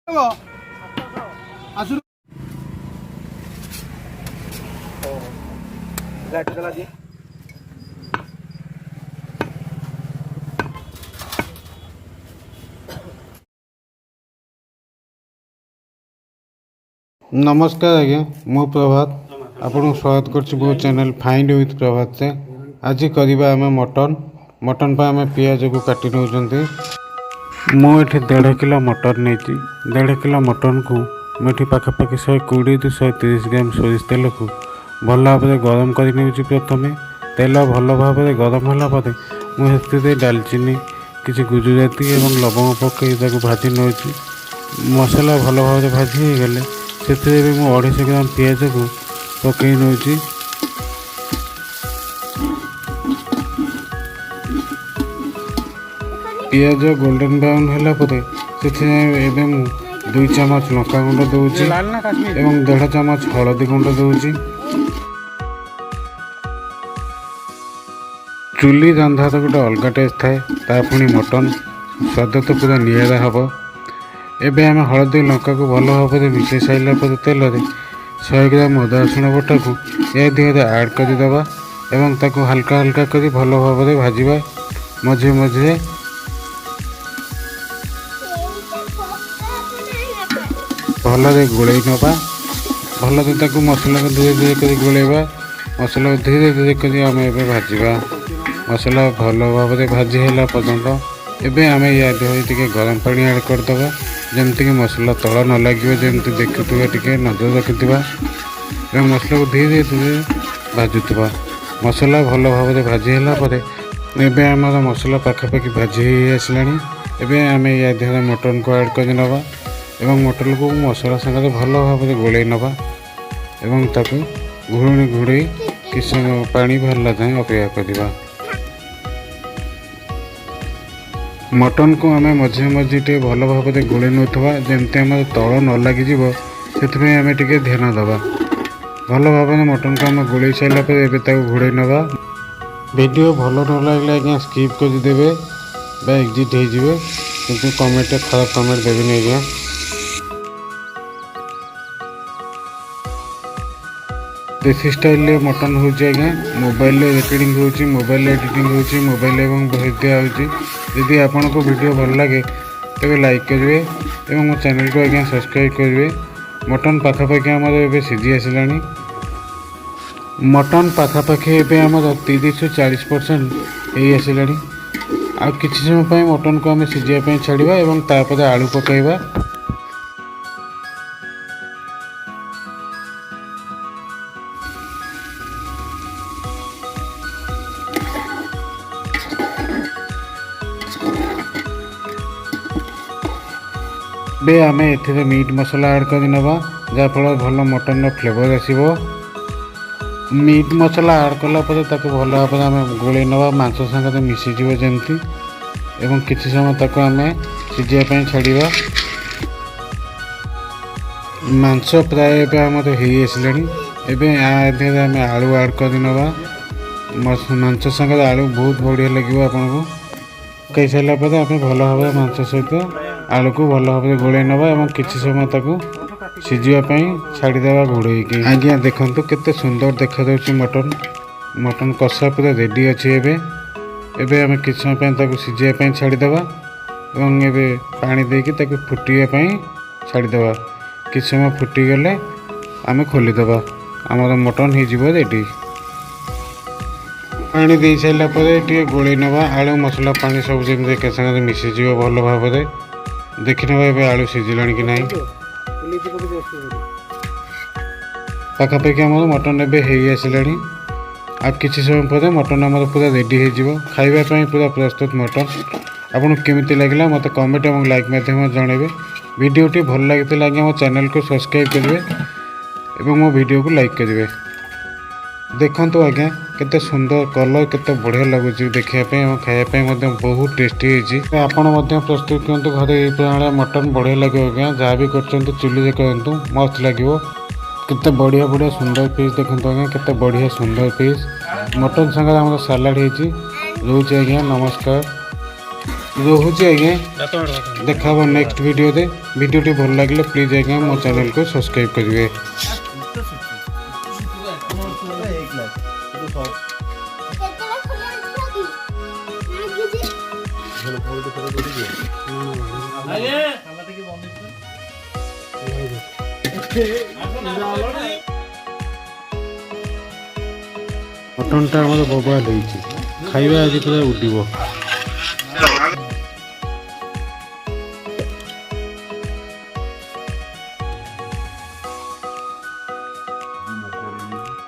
नमस्कार आज्ञा मो प्रभात आपन स्वागत कर मो चैनल फाइंड विथ प्रभात से आज करवा आम मटन पर आम पियाज को काटी नौ मुझे 1.5 किलो मटन नहीं 1.5 किलो मटन को मुझे पाखापाखि 120 टू 130 ग्राम सोरिष तेल को भल भाव में गरम कर प्रथम तेल भल भाव में गरम होगापर मुझे डालचीनी किसी गुजराती और लवंग पकई भाजी नौ मसला भल भाव में भाजी हो गले से 250 ग्राम पियाज को पकई नौ पियाज गोल्डन ब्राउन है से 2 चमच लंका गुंड दूची एवं 1.5 चमच हलदी गुंड दूची चुली रंधा तो गोटे अलग टेस्ट थाए पुणी मटन स्वाद तो पूरा निरा हम एबे आम हलदी लंका को भल भाव में मिसई सारा तेल 100 ग्राम अदा रसुण बटा को या देहरे आड करदे एवं ताको हल्का हल्का कर भल भाव में भाजवा मझे मझे भल गोल नवा भल मसला को धीरे धीरे कर गोलैवा मसला को धीरे धीरे कर आम ए भाजवा मसला भल भाव में भाजी है पर्यंत एबे आम या देह गरम पानी ऐड करदे जमती कि मसला तल न लगे जमती देखुवा टे नजर रखुवा मसला को धीरे धीरे भाजुवा मसला भल भाव में भाजी है आम मसला पाखापाखि भाजी आसला एवं आम या देह मटन को ऐड कर नवा एवं मटन को मसला सागर भल भाव में गोल नवा एवं ताकू घुड़ी घुड़ी किस समय पानी बाहरला जाए अपेक्षा करवा मटन को आम मझे मझे टे भल भाव में गोल नौथवा जमती आम तल न लग से आम टे ध्यान दबा भल भाव में मटन को आम गोल सारापर घोड़े नवा वीडियो भल न लगे आज्ञा स्किप करदे एग्जिट हो कि कमेंट खराब कमेंट देवी आज्ञा देसी स्टाइल मटन हो मोबाइल रिकॉर्डिंग हो मोबाइल एडिटिंग हो मोबाइल एवं भेज दिया यदि आपन को वीडियो भल लगे तेज लाइक करेंगे और मो चैनल को आज्ञा सब्सक्राइब करेंगे मटन पाखापाखि आम सीझी आसला मटन पाखापाखि आम 30 ରୁ 40% हो आसला आ किसी समय मटन को आम सीझापी छाड़ा और तापर आलू पकाइबा बे आम ए मीट मसला ऐड कर नवा जहाँफल भल मटन फ्लेवर आसो मीट मसला ऐड कलापर भल भाव में आम गोल नवा मांस सागर मिसीज जमती एवं किसी समय आम सीझापी छाड़ा मांस प्राय आम आसला एवं आम आलू ऐड कर नवा मांस सागर आलू बहुत बढ़िया लगे आपन को कई सारापर आम भल भाव में मांस सहित आलू को भल भाव में गोल नवा और किसी समय सीझापी छाड़ीदे घोड़े आज्ञा देखु केते सुंदर देखा मटन मटन कषा पूरा रेडी अच्छे एवं आम किसी समय सीझापी छाड़ीदे और पानी देकी फुटापी छाड़ीदे किसी समय फुटीगले आम खोलीदे आमर मटन हो रेडी पानी दे सारापर टे गोल नवा आलू मसला पानी सब जमी एक साथ मिसीज भल भाव में देखी ना आलू सीझिला कि ना पाखापाखि आम मटन ए आसला आ किसी समय पर मटन आम पूरा रेडी हो खावाई पूरा प्रस्तुत मटन आपको केमी लगे मत कमेंट और लाइक मध्यम जनइबे वीडियोटी भल लगी आज्ञा मो चैनल को सब्सक्राइब करेंगे और मो वीडियो को लाइक करेंगे देखो आज्ञा केते सुंदर कलर केते बढ़िया लगुच देखापी और खायापी बहुत टेस्टी होती आपड़ प्रस्तुत करूँ घरे ये प्रणाली मटन बढ़िया लगे आज्ञा जहाँ भी कर चुली करूँ मस्त लगे केते बढ़िया बढ़िया सुंदर पीस देखो आज्ञा केते बढ़िया सुंदर पीस मटन सागर आम सालाड हो रोचे आज्ञा नमस्कार। ରହୁଛି ଆଜ୍ଞା। ଦେଖା ହେବ ନେକ୍ସଟ ଭିଡ଼ିଓରେ। ଭିଡ଼ିଓଟି ଭଲ ଲାଗିଲେ ପ୍ଲିଜ୍ ଆଜ୍ଞା ମୋ ଚ୍ୟାନେଲକୁ ସବସ୍କ୍ରାଇବ୍ କରିବେ। ମଟନ୍ଟା ଆମର ବୋବାଲ ହେଇଛି, ଖାଇବା ଆଜି ପୁରା ଉଡ଼ିବ।